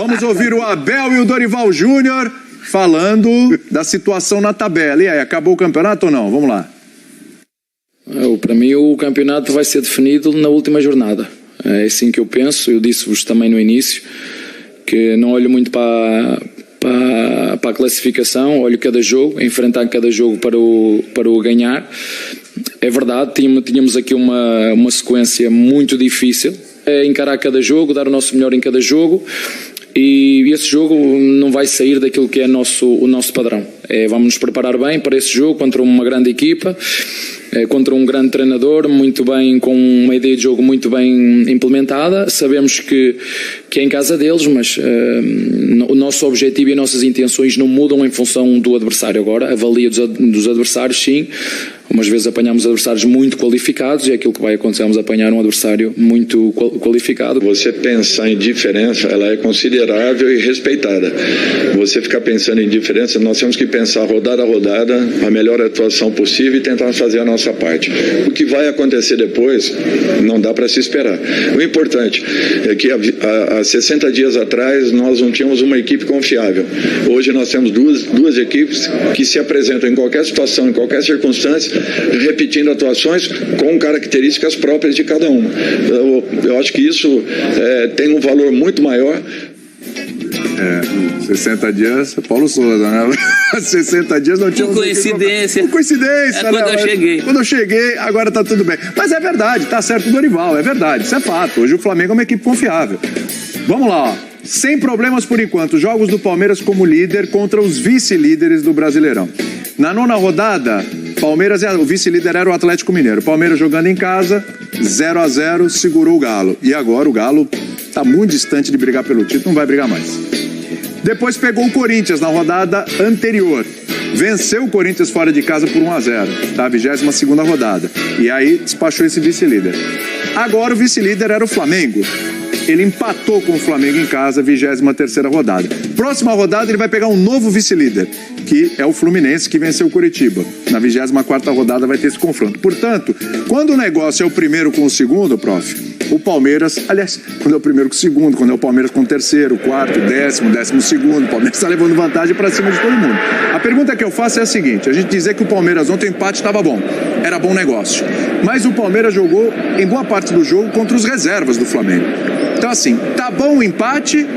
Vamos ouvir o Abel e o Dorival Júnior falando da situação na tabela. E aí, acabou o campeonato ou não? Vamos lá. Para mim o campeonato vai ser definido na última jornada. É assim que eu penso. Eu disse-vos também no início que não olho muito para a classificação, olho cada jogo, enfrentar cada jogo para o ganhar. É verdade, tínhamos aqui uma sequência muito difícil. É encarar cada jogo, dar o nosso melhor em cada jogo, e esse jogo não vai sair daquilo que é o nosso padrão. Vamos nos preparar bem para esse jogo contra uma grande equipa, contra um grande treinador, muito bem, com uma ideia de jogo muito bem implementada. Sabemos que é em casa deles, mas o nosso objetivo e as nossas intenções não mudam em função do adversário. Agora, avalia dos adversários, sim. Umas vezes apanhamos adversários muito qualificados e é aquilo que vai acontecer, vamos apanhar um adversário muito qualificado. Você pensar em diferença, ela é considerável e respeitada. Você ficar pensando em diferença, nós temos que pensar rodada a rodada, a melhor atuação possível e tentar fazer a nossa parte. O que vai acontecer depois, não dá para se esperar. O importante é que há 60 dias atrás nós não tínhamos uma equipe confiável. Hoje nós temos duas equipes que se apresentam em qualquer situação, em qualquer circunstância, repetindo atuações com características próprias de cada uma. Eu acho que isso tem um valor muito maior. 60 dias, Paulo Souza, né? 60 dias não tinha... Coincidência. Coincidência, quando eu cheguei. Quando eu cheguei, agora tá tudo bem. Mas é verdade, tá certo o Dorival, é verdade, isso é fato. Hoje o Flamengo é uma equipe confiável. Vamos lá, ó. Sem problemas por enquanto, jogos do Palmeiras como líder contra os vice-líderes do Brasileirão. Na 9ª rodada, Palmeiras, o vice-líder era o Atlético Mineiro. Palmeiras jogando em casa, 0-0, segurou o Galo. E agora o Galo está muito distante de brigar pelo título, não vai brigar mais. Depois pegou o Corinthians na rodada anterior. Venceu o Corinthians fora de casa por 1-0, tá? 22ª rodada. E aí despachou esse vice-líder. Agora o vice-líder era o Flamengo. Ele empatou com o Flamengo em casa, 23ª rodada. Próxima rodada ele vai pegar um novo vice-líder, que é o Fluminense, que venceu o Curitiba. Na 24ª rodada vai ter esse confronto. Portanto, quando o negócio é o primeiro com o segundo, prof, o Palmeiras, aliás, quando é o primeiro com o segundo, quando é o Palmeiras com o terceiro, quarto, 12º, o Palmeiras está levando vantagem para cima de todo mundo. A pergunta que eu faço é a seguinte: a gente dizer que o Palmeiras ontem o empate estava bom, era bom negócio, mas o Palmeiras jogou em boa parte do jogo contra os reservas do Flamengo. Então assim, tá bom o empate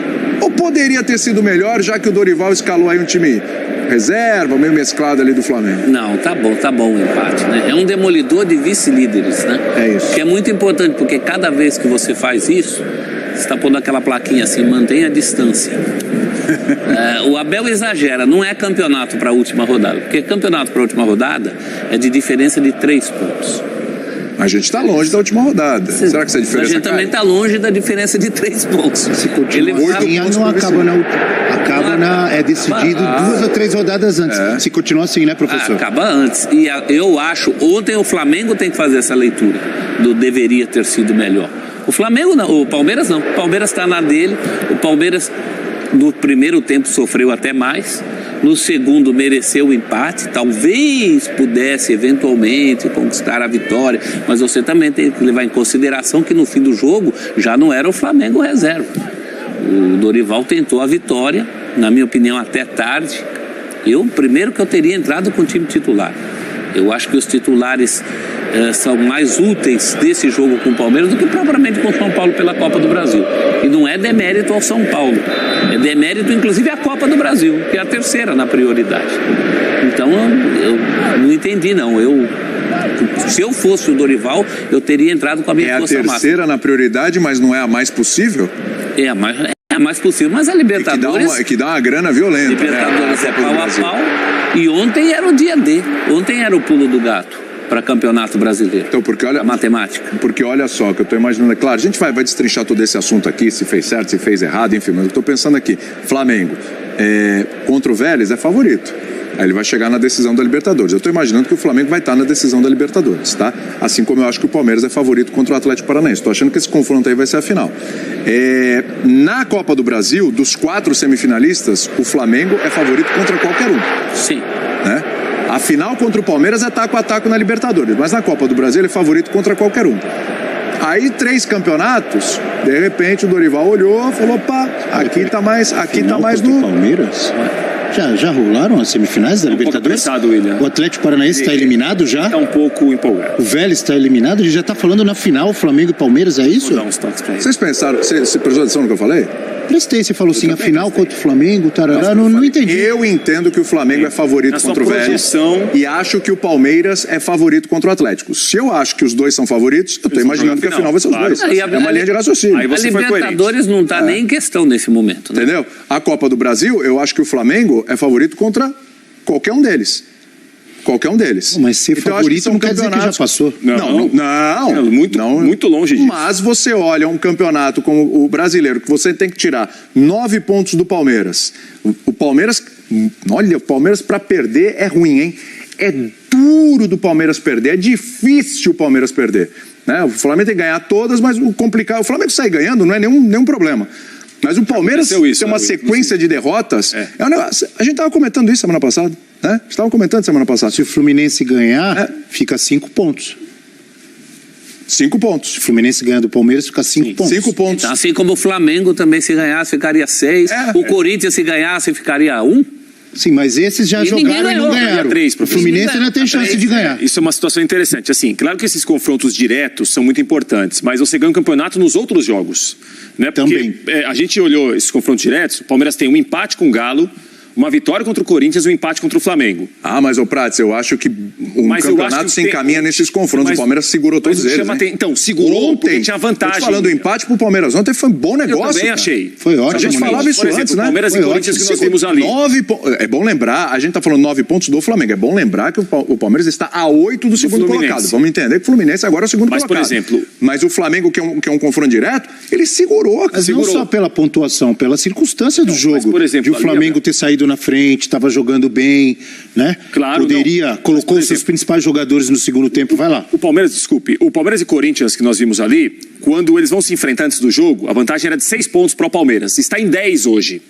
ou poderia ter sido melhor, já que o Dorival escalou aí um time reserva, meio mesclado ali do Flamengo? Não, tá bom o empate, né? É um demolidor de vice-líderes, né? É isso. Que é muito importante, porque cada vez que você faz isso, você está pondo aquela plaquinha assim, mantenha a distância. O Abel exagera, não é campeonato para a última rodada, porque campeonato para a última rodada é de diferença de 3 pontos. A gente está longe da última rodada. Será que essa diferença A gente também está longe da diferença de 3 pontos. Se continua assim, não acaba é decidido 2 ou 3 rodadas antes. Se continua assim, né, professor? Acaba antes. E eu acho, ontem o Flamengo tem que fazer essa leitura do deveria ter sido melhor. O Flamengo não, o Palmeiras não. O Palmeiras está na dele. O Palmeiras no primeiro tempo sofreu até mais. No segundo mereceu o empate, talvez pudesse eventualmente conquistar a vitória, mas você também tem que levar em consideração que no fim do jogo já não era o Flamengo reserva. O Dorival tentou a vitória, na minha opinião até tarde. Primeiro que eu teria entrado com o time titular. Eu acho que os titulares são mais úteis desse jogo com o Palmeiras do que propriamente com o São Paulo pela Copa do Brasil. E não é demérito ao São Paulo, é demérito inclusive à Copa do Brasil, que é a terceira na prioridade. Então eu não entendi não, se eu fosse o Dorival, eu teria entrado com a minha força máxima. É a terceira na prioridade, mas não é a mais possível? É a mais possível, mas a Libertadores... Que dá uma grana violenta. Libertadores é pau a pau, e ontem era o dia D, ontem era o pulo do gato para campeonato brasileiro. Então, porque olha, a matemática. Porque olha só, que eu estou imaginando, claro, a gente vai destrinchar todo esse assunto aqui, se fez certo, se fez errado, enfim, mas eu estou pensando aqui, Flamengo, contra o Vélez é favorito. Aí ele vai chegar na decisão da Libertadores. Eu estou imaginando que o Flamengo vai estar na decisão da Libertadores, tá? Assim como eu acho que o Palmeiras é favorito contra o Atlético Paranaense. Estou achando que esse confronto aí vai ser a final. Na Copa do Brasil, dos 4 semifinalistas, o Flamengo é favorito contra qualquer um. Sim. Né? A final contra o Palmeiras é taco a taco na Libertadores, mas na Copa do Brasil ele é favorito contra qualquer um. Aí 3 campeonatos, de repente o Dorival olhou e falou, pá, Aqui tá mais no... Palmeiras? Já rolaram as semifinais da Libertadores? O Atlético Paranaense está eliminado já? Está um pouco empolgado. O Vélez está eliminado? Ele já está falando na final, Flamengo e Palmeiras, é isso? Vocês pensaram, você prestou atenção no que eu falei? Prestei, você falou assim, a final contra o Flamengo, tarará, não entendi. Eu entendo que o Flamengo é favorito contra o Vélez e acho que o Palmeiras é favorito contra o Atlético. Se eu acho que os dois são favoritos, eu estou imaginando que a final vai ser os dois. É uma linha de raciocínio. A Libertadores não está nem em questão nesse momento. Né? Entendeu? A Copa do Brasil, eu acho que o Flamengo é favorito contra qualquer um deles. Qualquer um deles. Mas ser favorito não quer dizer que já passou. Não. Muito longe disso. Mas você olha um campeonato como o brasileiro, que você tem que tirar 9 pontos do Palmeiras. O Palmeiras, olha, o Palmeiras para perder é ruim, hein? É duro do Palmeiras perder, é difícil o Palmeiras perder. Né? O Flamengo tem que ganhar todas, mas o complicado, o Flamengo sair ganhando não é nenhum problema. Mas o Palmeiras tem uma sequência de derrotas. É um negócio, a gente estava comentando isso semana passada. Né? A gente estava comentando semana passada. Se o Fluminense ganhar, fica 5 pontos. 5 pontos. Se o Fluminense ganhar do Palmeiras, fica 5 pontos. 5 pontos. Então, assim como o Flamengo também, se ganhasse, ficaria 6. O Corinthians, se ganhasse, ficaria 1. Sim, mas esses já jogaram e não ganharam. O Fluminense ainda tem chance de ganhar. Isso é uma situação interessante. Assim, claro que esses confrontos diretos são muito importantes, mas você ganha o campeonato nos outros jogos. Né? Porque também. A gente olhou esses confrontos diretos, o Palmeiras tem um empate com o Galo, uma vitória contra o Corinthians e um empate contra o Flamengo. Mas, ô Prats, eu acho que campeonato se encaminha nesses confrontos. O Palmeiras segurou todos eles. Então, segurou ontem, porque tinha vantagem. Tô falando, o empate pro Palmeiras ontem foi um bom negócio. Eu também achei. Foi ótimo. A gente falava isso antes, né? Palmeiras e Corinthians que nós vimos ali. É bom lembrar, a gente tá falando 9 pontos do Flamengo. É bom lembrar que o Palmeiras está a 8 do segundo colocado. Vamos entender que o Fluminense agora é o segundo colocado. Por exemplo... Mas o Flamengo, que é um confronto direto, ele segurou. Mas não só pela pontuação, pela circunstância do jogo. Mas, por exemplo, de o Flamengo ter saído na frente, estava jogando bem, né? Claro. Colocou os seus principais jogadores no segundo tempo, vai lá. O Palmeiras e Corinthians que nós vimos ali, quando eles vão se enfrentar antes do jogo, a vantagem era de 6 pontos para o Palmeiras. Está em 10 hoje.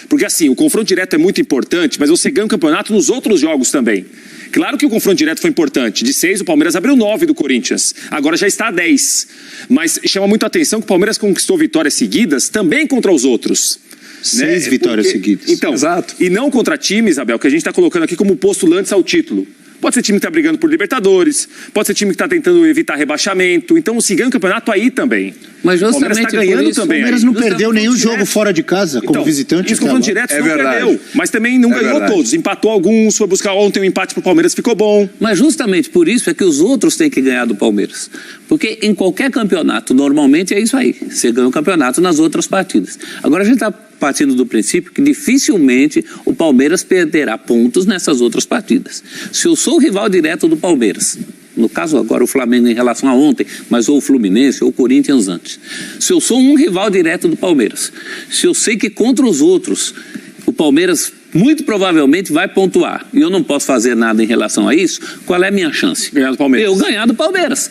Porque assim, o confronto direto é muito importante, mas você ganha o campeonato nos outros jogos também. Claro que o confronto direto foi importante. De 6, o Palmeiras abriu 9 do Corinthians. Agora já está a 10. Mas chama muito a atenção que o Palmeiras conquistou vitórias seguidas também contra os outros. 6 vitórias seguidas. Então, exato. E não contra times, Isabel, que a gente está colocando aqui como postulantes ao título. Pode ser time que está brigando por Libertadores, pode ser time que está tentando evitar rebaixamento. Então, se ganha o campeonato aí também. Mas justamente o Palmeiras está ganhando também. O Palmeiras não perdeu nenhum jogo fora de casa, como visitante. Isso confronto direto não perdeu, mas também não ganhou todos. Empatou alguns, foi buscar ontem um empate para o Palmeiras, ficou bom. Mas justamente por isso é que os outros têm que ganhar do Palmeiras. Porque em qualquer campeonato, normalmente é isso aí. Você ganha o campeonato nas outras partidas. Agora a gente está partindo do princípio que dificilmente o Palmeiras perderá pontos nessas outras partidas. Se eu sou o rival direto do Palmeiras, no caso agora o Flamengo em relação a ontem, mas ou o Fluminense ou o Corinthians antes. Se eu sou um rival direto do Palmeiras, se eu sei que contra os outros o Palmeiras muito provavelmente vai pontuar e eu não posso fazer nada em relação a isso, qual é a minha chance? Ganhar do Palmeiras. Eu ganhar do Palmeiras.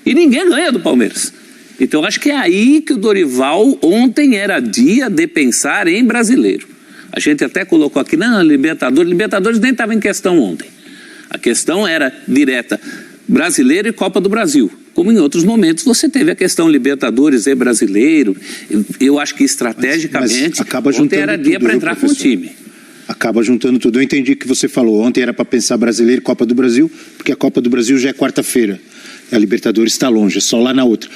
E ninguém ganha do Palmeiras. Então acho que é aí que o Dorival ontem era dia de pensar em brasileiro. A gente até colocou aqui, não, Libertadores nem estava em questão ontem. A questão era direta, brasileiro e Copa do Brasil. Como em outros momentos você teve a questão Libertadores e brasileiro. Eu acho que estrategicamente ontem era dia para entrar com o time. Acaba juntando tudo. Eu entendi o que você falou. Ontem era para pensar brasileiro e Copa do Brasil, porque a Copa do Brasil já é quarta-feira. A Libertadores está longe, é só lá na outra.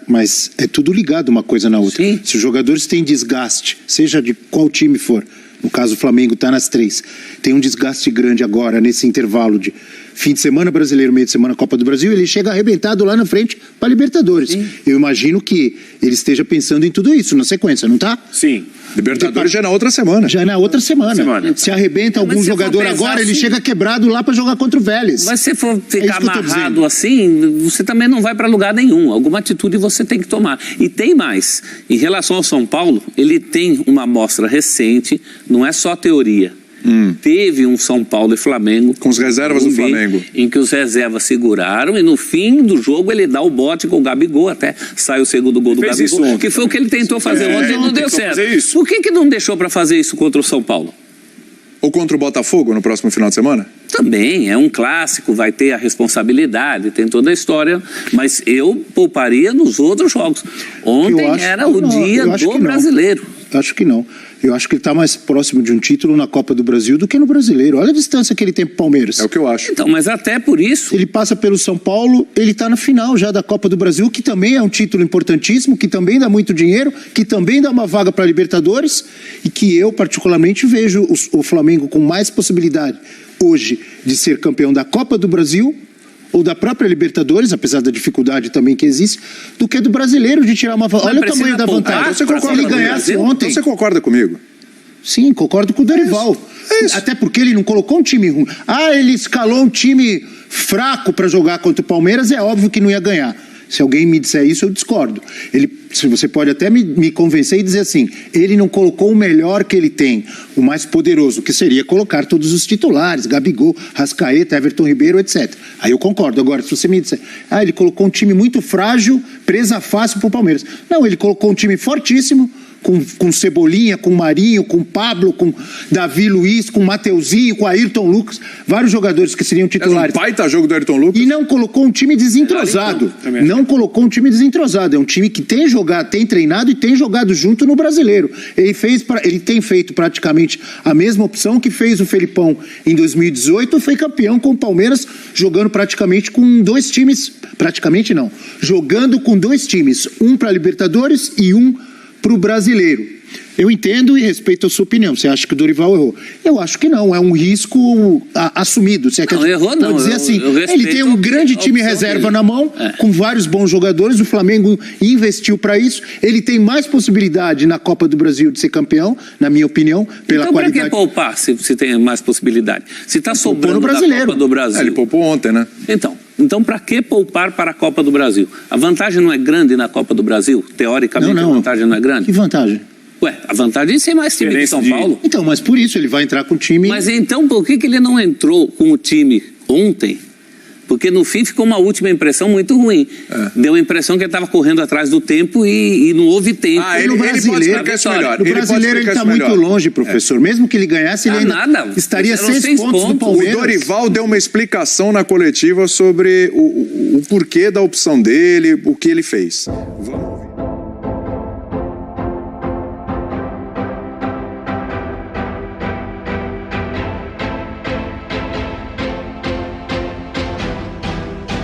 Mas é tudo ligado uma coisa na outra. Sim. Se os jogadores têm desgaste, seja de qual time for, no caso o Flamengo está nas 3, tem um desgaste grande agora, nesse intervalo de fim de semana brasileiro, meio de semana Copa do Brasil, ele chega arrebentado lá na frente para Libertadores. Sim. Eu imagino que ele esteja pensando em tudo isso na sequência, não está? Sim. Libertadores já é na outra semana. Já é na outra semana. Se arrebenta algum jogador agora, ele chega quebrado lá para jogar contra o Vélez. Mas se for ficar amarrado assim, você também não vai para lugar nenhum. Alguma atitude você tem que tomar. E tem mais. Em relação ao São Paulo, ele tem uma amostra recente, não é só teoria. Teve um São Paulo e Flamengo com as reservas do Flamengo, em que os reservas seguraram e no fim do jogo ele dá o bote com o Gabigol, até sai o segundo gol do Gabigol, que foi o que ele tentou fazer ontem e não deu certo. Por que não deixou para fazer isso contra o São Paulo? Ou contra o Botafogo no próximo final de semana? Também, é um clássico, vai ter a responsabilidade, tem toda a história, mas eu pouparia nos outros jogos. Ontem era o dia do brasileiro. Acho que não. Eu acho que ele está mais próximo de um título na Copa do Brasil do que no Brasileiro. Olha a distância que ele tem pro Palmeiras. É o que eu acho. Então, mas até por isso... Ele passa pelo São Paulo, ele está na final já da Copa do Brasil, que também é um título importantíssimo, que também dá muito dinheiro, que também dá uma vaga para a Libertadores, e que eu particularmente vejo o Flamengo com mais possibilidade hoje de ser campeão da Copa do Brasil ou da própria Libertadores, apesar da dificuldade também que existe, do que do Brasileiro de tirar uma... Olha o tamanho da vantagem. Você concorda Se ele ganhasse ontem... Então você concorda comigo? Sim, concordo com o Dorival. É isso. Até porque ele não colocou um time ruim. Ele escalou um time fraco para jogar contra o Palmeiras, é óbvio que não ia ganhar. Se alguém me disser isso, eu discordo. Se você pode até me convencer e dizer assim, ele não colocou o melhor que ele tem, o mais poderoso, que seria colocar todos os titulares, Gabigol, Rascaeta, Everton Ribeiro, etc. Aí eu concordo. Agora, se você me disser, ele colocou um time muito frágil, presa fácil para o Palmeiras. Não, ele colocou um time fortíssimo, com Cebolinha, com Marinho, com Pablo, com Davi Luiz, com Mateuzinho, com Ayrton Lucas, vários jogadores que seriam titulares. É um baita jogo do Ayrton Lucas. E não colocou um time desentrosado. Não colocou um time desentrosado. É um time que tem jogado, tem treinado e tem jogado junto no Brasileiro. Ele tem feito praticamente a mesma opção que fez o Felipão em 2018, foi campeão com o Palmeiras, jogando praticamente com dois times. Praticamente não. Jogando com dois times. Um para Libertadores e um para o Brasileiro. Eu entendo e respeito a sua opinião. Você acha que o Dorival errou? Eu acho que não. É um risco assumido. Você não, errou não. Dizer assim, ele tem um grande time reserva na mão, com vários bons jogadores. O Flamengo investiu para isso. Ele tem mais possibilidade na Copa do Brasil de ser campeão, na minha opinião, pela qualidade. Então, para que poupar se tem mais possibilidade? Se está sobrando no Brasileiro. da Copa do Brasil. Ele poupou ontem, né? Então, para que poupar para a Copa do Brasil? A vantagem não é grande na Copa do Brasil? Teoricamente, a vantagem não é grande? Que vantagem? A vantagem é ser mais time de São Paulo. Então, mas por isso ele vai entrar com o time... Mas então, por que ele não entrou com o time ontem? Porque no fim ficou uma última impressão muito ruim. Deu a impressão que ele estava correndo atrás do tempo e não houve tempo. Ele pode explicar isso melhor. No Brasileiro ele está muito longe, professor. Mesmo que ele ganhasse, ele ainda estaria 6 pontos do Palmeiras. O Dorival deu uma explicação na coletiva sobre o porquê da opção dele, o que ele fez. Vamos ouvir.